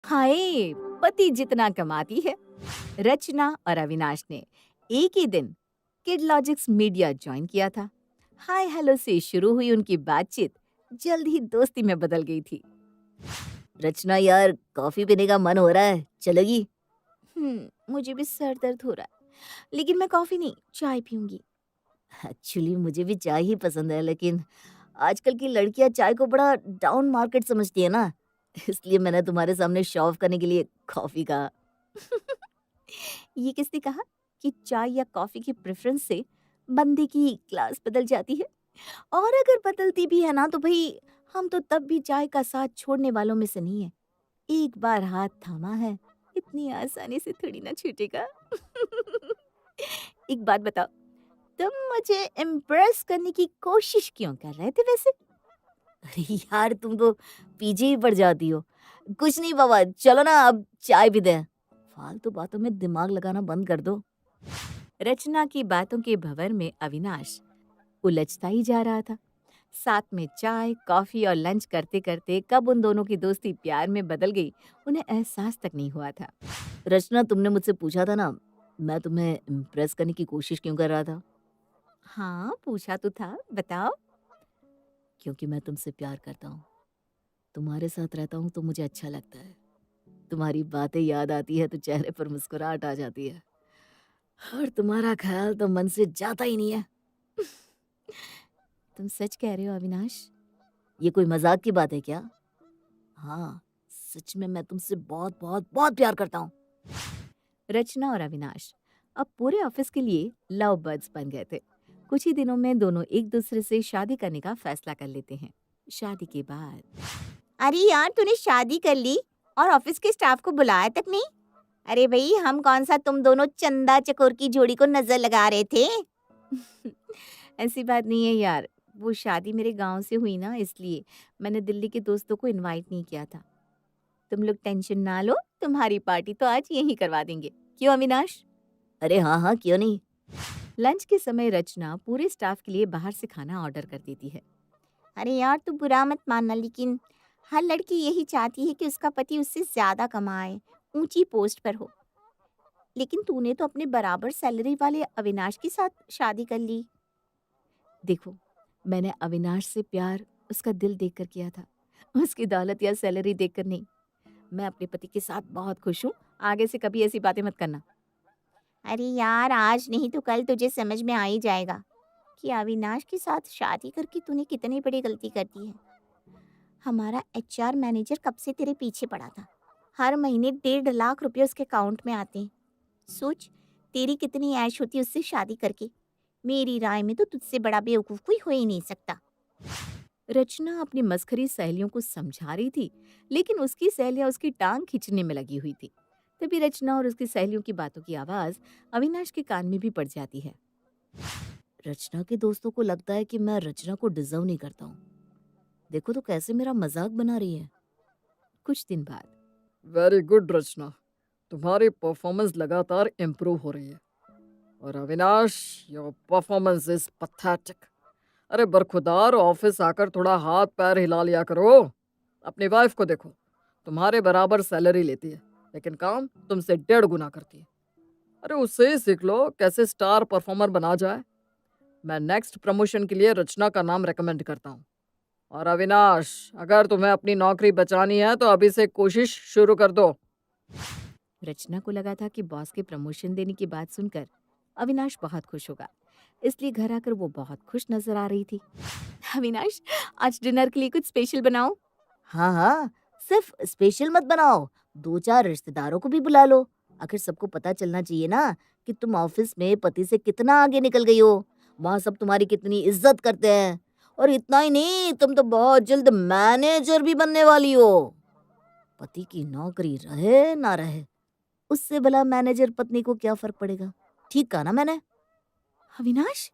हाय, पति जितना कमाती है। रचना और अविनाश ने एक ही दिन किड लॉजिक्स मीडिया ज्वाइन किया था। हाय हेलो से शुरू हुई उनकी बातचीत जल्द ही दोस्ती में बदल गई थी। रचना यार, कॉफी पीने का मन हो रहा है, चलेगी? मुझे भी सर दर्द हो रहा है, लेकिन मैं कॉफी नहीं चाय पीऊंगी। एक्चुअली मुझे भी चाय ही पसंद है, लेकिन आजकल की लड़कियां चाय को बड़ा डाउन मार्केट समझती है ना। इसलिए मैंने तुम्हारे सामने शो ऑफ करने के लिए कॉफी कहा। ये किसने कहा कि चाय या कॉफी की प्रेफरेंस से बंदे की क्लास बदल जाती है? और अगर बदलती भी है ना तो भाई हम तो तब भी चाय का साथ छोड़ने वालों में से नहीं है। एक बार हाथ थामा है, इतनी आसानी से थोड़ी ना छूटेगा। एक बात बताओ, तुम मुझे इम्प्रेस करने की कोशिश क्यों कर रहे थे वैसे? अरे यार, तुम तो पीछे ही पड़ जाती हो। कुछ नहीं बाबा, चलो ना अब चाय पीते हैं। फालतू बातों में दिमाग लगाना बंद कर दो। रचना की बातों के भंवर में अविनाश उलझता ही जा रहा था। साथ में चाय, कॉफी और लंच करते करते कब उन दोनों की दोस्ती प्यार में बदल गई, उन्हें एहसास तक नहीं हुआ था। रचना, तुमने मुझसे पूछा था ना, मैं तुम्हें इम्प्रेस करने की कोशिश क्यों कर रहा था? हाँ, पूछा तो था, बताओ। क्योंकि मैं तुमसे प्यार करता हूँ। तुम्हारे साथ रहता हूँ तो मुझे अच्छा लगता है। तुम्हारी बातें याद आती है तो चेहरे पर मुस्कुराहट आ जाती है। और तुम्हारा ख्याल तो मन से जाता ही नहीं है। तुम सच कह रहे हो अविनाश? ये कोई मजाक की बात है क्या? हाँ, सच में मैं तुमसे बहुत बहुत बहुत प्यार करता हूँ। रचना और अविनाश अब पूरे ऑफिस के लिए लव बर्ड्स बन गए थे। कुछ ही दिनों में दोनों एक दूसरे से शादी करने का फैसला कर लेते हैं। शादी के बाद, अरे यार, तूने शादी कर ली और ऑफिस के स्टाफ को बुलाया तक नहीं? अरे भाई, हम कौन सा तुम दोनों चंदा चकोर की जोड़ी को नजर लगा रहे थे? ऐसी बात नहीं है यार, वो शादी मेरे गांव से हुई ना, इसलिए मैंने दिल्ली के दोस्तों को इनवाइट नहीं किया था। तुम लोग टेंशन ना लो, तुम्हारी पार्टी तो आज यहीं करवा देंगे। क्यों अविनाश? अरे हाँ हाँ, क्यों नहीं। लंच के समय रचना पूरे स्टाफ के लिए बाहर से खाना ऑर्डर कर देती है। अरे यार, तू बुरा मत मानना, लेकिन हर लड़की यही चाहती है कि उसका पति उससे ज्यादा कमाए, ऊंची पोस्ट पर हो। लेकिन तूने तो अपने बराबर सैलरी वाले अविनाश के साथ शादी कर ली। देखो, मैंने अविनाश से प्यार उसका दिल देखकर किया था, उसकी दौलत या सैलरी देखकर नहीं। मैं अपने पति के साथ बहुत खुश हूँ। आगे से कभी ऐसी बातें मत करना। अरे यार, आज नहीं तो कल तुझे समझ में आ ही जाएगा कि अविनाश के साथ शादी करके तूने कितनी बड़ी गलती कर दी है। हमारा एचआर मैनेजर कब से तेरे पीछे पड़ा था। हर महीने 1.5 लाख रुपए उसके अकाउंट में आते हैं। सोच, तेरी कितनी ऐश होती उससे शादी करके। मेरी राय में तो तुझसे बड़ा बेवकूफ कोई हो ही नहीं सकता। रचना अपनी मस्खरी सहेलियों को समझा रही थी, लेकिन उसकी सहेलियां उसकी टांग खींचने में लगी हुई थी। तभी रचना और उसकी सहेलियों की बातों की आवाज अविनाश के कान में भी पड़ जाती है। रचना के दोस्तों को लगता है कि मैं रचना को डिजर्व नहीं करता हूँ। देखो तो कैसे मेरा मजाक बना रही है। कुछ दिन बाद, वेरी गुड रचना, तुम्हारी परफॉर्मेंस लगातार इम्प्रूव हो रही है। और Avinash, your performance is pathetic. अरे बरखुदार, ऑफिस आकर थोड़ा हाथ पैर हिला लिया करो। अपनी वाइफ को देखो, तुम्हारे बराबर सैलरी लेती है, लेकिन काम तुमसे 1.5 गुना करती है। अरे उससे ही सीख लो कैसे स्टार परफॉर्मर बना जाए। मैं नेक्स्ट प्रमोशन के लिए रचना का नाम रेकमेंड करता हूँ। और अविनाश, अगर तुम्हें अपनी नौकरी बचानी है तो अभी से कोशिश शुरू कर दो। रचना को लगा था कि बॉस के प्रमोशन देने की बात सुनकर अविनाश बहुत खुश होगा, इसलिए घर आकर वो बहुत खुश नजर आ रही थी। अविनाश, आज डिनर के लिए कुछ स्पेशल बनाओ। हाँ हाँ, सिर्फ स्पेशल मत बनाओ, 2-4 रिश्तेदारों को भी बुला लो। आखिर सबको पता चलना चाहिए ना कि तुम ऑफिस में पति से कितना आगे निकल गई हो। वहाँ सब तुम्हारी कितनी इज्जत करते हैं। और इतना ही नहीं, तुम तो बहुत जल्द मैनेजर भी बनने वाली हो। पति की नौकरी रहे ना रहे, उससे भला मैनेजर पत्नी को क्या फर्क पड़ेगा। ठीक कहा ना मैंने? अविनाश,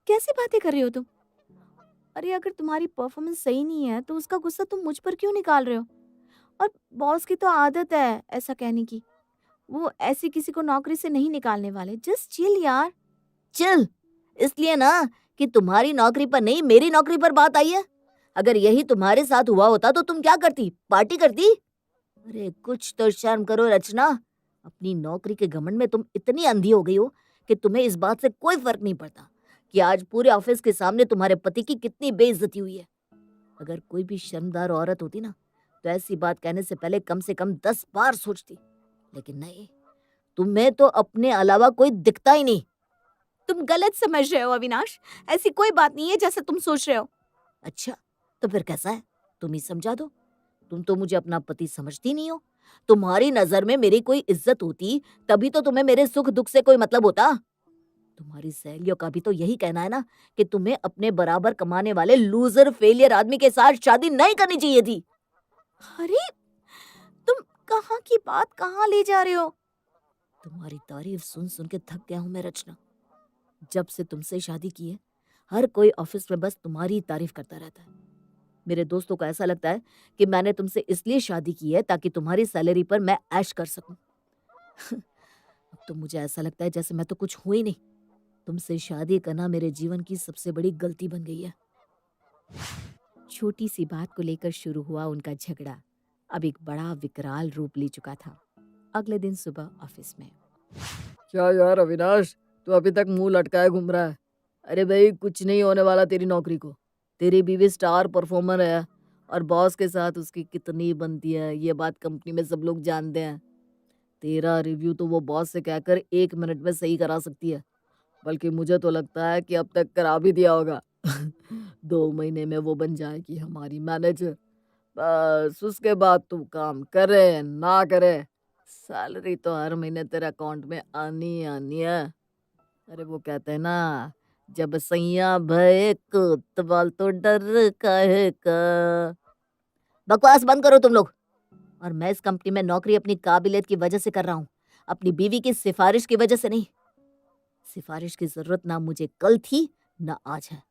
कैसी बातें कर रहे हो तुम? अरे अगर तुम्हारी परफॉर्मेंस सही नहीं है तो उसका गुस्सा तुम मुझ पर क्यों निकाल रहे हो? और बॉस की तो आदत है ऐसा कहने की। वो ऐसे किसी को नौकरी से नहीं निकालने वाले। जस्ट चिल यार। चिल इसलिए ना कि तुम्हारी नौकरी पर नहीं, मेरी नौकरी पर बात आई है। अगर यही तुम्हारे साथ हुआ होता तो तुम क्या करती? पार्टी करती? अरे कुछ तो शर्म करो रचना। अपनी नौकरी के घमंड में तुम इतनी अंधी हो गई हो कि तुम्हें इस बात से कोई फर्क नहीं पड़ता कि आज पूरे ऑफिस के सामने तुम्हारे पति की कितनी बेइज्जती हुई है। अगर कोई भी शर्मदार औरत होती ना तो ऐसी बात कहने से कम 10 बार सोचती, लेकिन नहीं, तुम्हें तो अपने अलावा कोई दिखता ही नहीं। तुम गलत समझ रहे हो अविनाश, ऐसी कोई बात नहीं है जैसा तुम सोच रहे हो। अच्छा, तो फिर कैसा है? तुम ही समझा दो। तुम तो मुझे अपना पति समझती नहीं हो। तुम्हारी नजर में मेरी कोई इज्जत होती तभी तो तुम्हें मेरे सुख दुख से कोई मतलब होता। तुम्हारी सहेलियों का भी तो यही कहना है ना कि तुम्हें अपने बराबर कमाने वाले लूजर फेलियर आदमी के साथ शादी नहीं करनी चाहिए थी। अरे तुम कहाँ की बात कहाँ ले जा रहे हो? तुम्हारी तारीफ सुन सुन के थक गया हूं मैं रचना। जब से तुमसे शादी की है हर कोई ऑफिस में बस तुम्हारी ही तारीफ करता रहता है। मेरे दोस्तों को ऐसा लगता है कि मैंने तुमसे इसलिए शादी की है ताकि तुम्हारी सैलरी पर मैं ऐश कर सकूं। अब तो मुझे ऐसा लगता है जैसे मैं तो कुछ हुई नहीं। तुमसे शादी करना मेरे जीवन की सबसे बड़ी गलती बन गई है। छोटी सी बात को लेकर शुरू हुआ उनका झगड़ा अब एक बड़ा विकराल रूप ले चुका था। अगले दिन सुबह ऑफिस में क्या यार अविनाश, तू अभी तक मुंह लटकाए घूम रहा है? अरे भाई, कुछ नहीं होने वाला तेरी नौकरी को। तेरी बीवी स्टार परफॉर्मर है और बॉस के साथ उसकी कितनी बनती है ये बात कंपनी में सब लोग जानते हैं। तेरा रिव्यू तो वो बॉस से कहकर 1 मिनट में सही करा सकती है, बल्कि मुझे तो लगता है कि अब तक करा भी दिया होगा। 2 महीने में वो बन जाएगी हमारी मैनेजर। बस उसके बाद तू काम करे ना करे, सैलरी तो हर महीने तेरे अकाउंट में आनी आनी है। अरे वो कहते हैं ना, जब सैया भय कोतवाल तो डर काहे का। बकवास बंद करो तुम लोग। और मैं इस कंपनी में नौकरी अपनी काबिलियत की वजह से कर रहा हूँ, अपनी बीवी की सिफारिश की वजह से नहीं। सिफारिश की जरूरत ना मुझे कल थी ना आज है।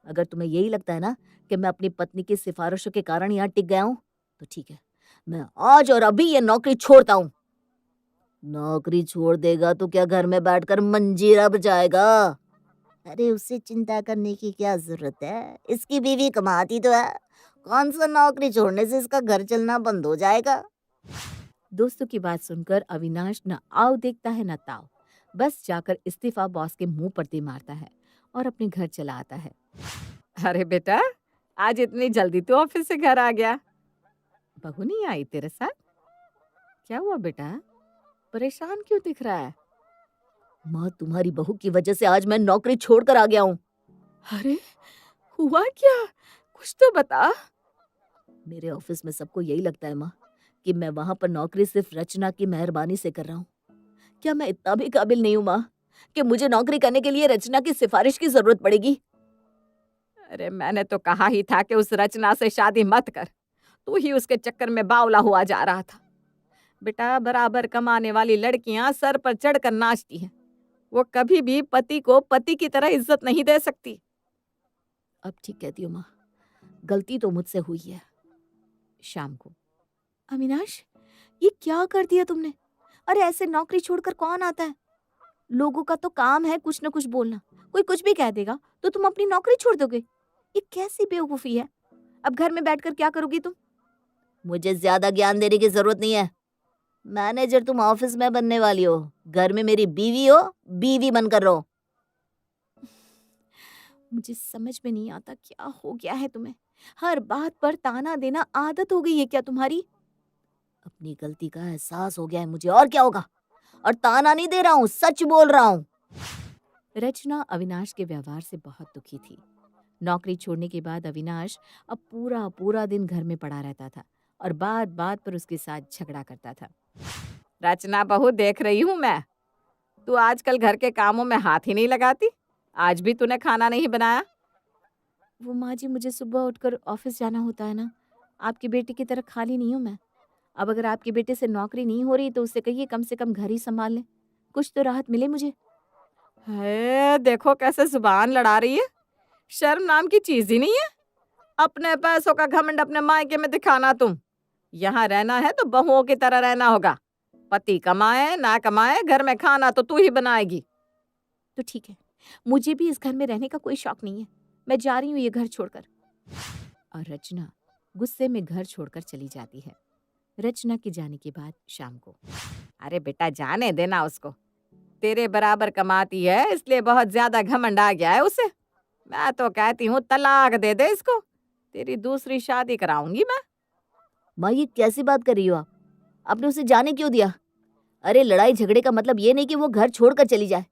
अगर तुम्हें यही लगता है ना कि मैं अपनी पत्नी की सिफारिशों के कारण यहाँ टिक गया हूँ तो ठीक है, मैं आज और अभी ये नौकरी छोड़ता हूँ। नौकरी छोड़ देगा तो क्या घर में बैठकर मंजीरा बजाएगा? अरे उससे चिंता करने की क्या जरूरत है, इसकी बीवी कमाती तो है। कौन सा नौकरी छोड़ने से इसका घर चलना बंद हो जाएगा? दोस्तों की बात सुनकर अविनाश न आओ देखता है न ताव, बस जाकर इस्तीफा बॉस के मुंह पर दे मारता है और अपने घर चला आता है। अरे बेटा, आज इतनी जल्दी तू ऑफिस से घर आ गया? बहू नहीं आई तेरे साथ? क्या हुआ बेटा, परेशान क्यों दिख रहा है? माँ, तुम्हारी बहू की वजह से आज मैं नौकरी छोड़कर आ गया हूँ। अरे हुआ क्या, कुछ तो बता। मेरे ऑफिस में सबको यही लगता है माँ कि मैं वहां पर नौकरी सिर्फ रचना की मेहरबानी से कर रहा हूँ। क्या मैं इतना भी काबिल नहीं हूँ माँ कि मुझे नौकरी करने के लिए रचना की सिफारिश की जरूरत पड़ेगी? अरे मैंने तो कहा ही था कि उस रचना से शादी मत कर, तू ही उसके चक्कर में बावला हुआ जा रहा था। बेटा, बराबर कमाने वाली लड़कियां सर पर चढ़कर नाचती हैं, वो कभी भी पति को पति की तरह इज्जत नहीं दे सकती। अब ठीक कहती हो माँ, गलती तो मुझसे हुई है। शाम को, अविनाश ये क्या कर दिया तुमने? अरे ऐसे नौकरी छोड़कर कौन आता है? लोगों का तो काम है कुछ न कुछ बोलना, कोई कुछ भी कह देगा तो तुम अपनी नौकरी छोड़ दोगे? ये कैसी बेवकूफी है? अब घर में बैठकर क्या करोगी तुम? मुझे ज्यादा ज्ञान देने की जरूरत नहीं है। मैनेजर तुम ऑफिस में बनने वाली हो, घर में मेरी बीवी हो, बीवी बनकर रहो। मुझे समझ में नहीं आता क्या हो गया है तुम्हें, हर बात पर ताना देना आदत हो गई है क्या तुम्हारी? अपनी गलती का एहसास हो गया है मुझे, और क्या होगा। और ताना नहीं दे रहा हूँ, सच बोल रहा हूँ। रचना अविनाश के व्यवहार से बहुत दुखी थी। नौकरी छोड़ने के बाद अविनाश अब पूरा पूरा दिन घर में पड़ा रहता था और बात बात पर उसके साथ झगड़ा करता था। रचना बहू, देख रही हूँ मैं, तू आजकल घर के कामों में हाथ ही नहीं लगाती। आज भी तूने खाना नहीं बनाया। वो माँ जी, मुझे सुबह उठकर ऑफिस जाना होता है ना, आपकी बेटी की तरह खाली नहीं हूँ मैं। अब अगर आपके बेटे से नौकरी नहीं हो रही तो उससे कहिए कम से कम घर ही संभाल ले, कुछ तो राहत मिले मुझे। है देखो कैसे जुबान लड़ा रही है, शर्म नाम की चीज ही नहीं है। अपने पैसों का घमंड अपने मायके में दिखाना तुम। यहाँ रहना है तो बहुओं की तरह रहना होगा, पति कमाए ना कमाए घर में खाना तो तू ही बनाएगी। तो ठीक है, मुझे भी इस घर में रहने का कोई शौक नहीं है, मैं जा रही हूँ ये घर छोड़कर। और रचना गुस्से में घर छोड़कर चली जाती है। रचना के जाने के बाद शाम को, अरे बेटा जाने देना उसको, तेरे बराबर कमाती है इसलिए बहुत ज्यादा घमंड आ गया है उसे। मैं तो कहती हूँ तलाक दे दे इसको, तेरी दूसरी शादी कराऊंगी मैं। माँ ये कैसी बात कर रही हो आप? आपने उसे जाने क्यों दिया? अरे लड़ाई झगड़े का मतलब ये नहीं कि वो घर छोड़कर चली जाए।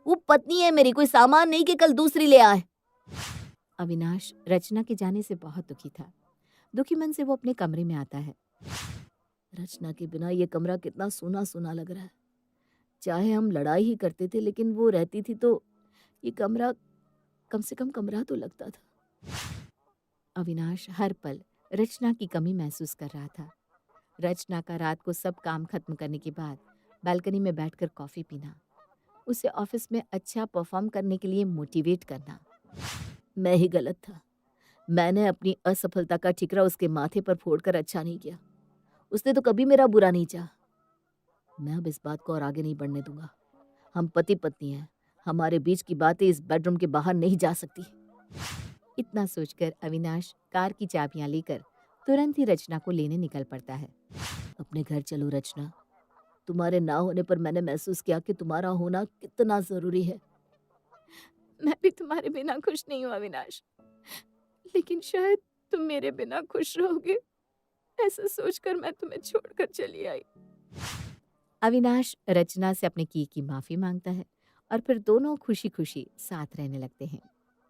वो पत्नी है मेरी, कोई सामान नहीं कि कल दूसरी ले आए। अविनाश रचना के जाने से बहुत दुखी था। दुखी मन से वो अपने कमरे में आता है। रचना के बिना ये कमरा कितना सूना सूना लग रहा है। चाहे हम लड़ाई ही करते थे लेकिन वो रहती थी तो ये कमरा कम से कम कमरा तो लगता था। अविनाश हर पल रचना की कमी महसूस कर रहा था। रचना का रात को सब काम खत्म करने के बाद बालकनी में बैठकर कॉफी पीना, उसे ऑफिस में अच्छा परफॉर्म करने के लिए मोटिवेट करना। मैं ही गलत था। मैंने अपनी असफलता का ठिकरा उसके माथे पर फोड़कर अच्छा नहीं किया। उसने तो कभी मेरा बुरा नहीं चाहा। मैं अब इस बात को और आगे नहीं बढ़ने दूंगा। हम पति पत्नी हैं। हमारे बीच की बातें इस बेडरूम के बाहर नहीं जा सकती। इतना सोचकर अविनाश कार की चाबियां लेकर तुरंत ही रचना को लेने निकल पड़ता है। अपने घर चलो रचना। तुम्हारे ना होने पर मैंने महसूस किया कि तुम्हारा होना कितना जरूरी है। मैं भी तुम्हारे बिना खुश नहीं हूँ अविनाश, लेकिन शायद तुम मेरे बिना खुश रहोगे, ऐसा सोचकर मैं तुम्हें छोड़कर चली आई। अविनाश रचना से अपने की माफी मांगता है और फिर दोनों खुशी खुशी साथ रहने लगते हैं।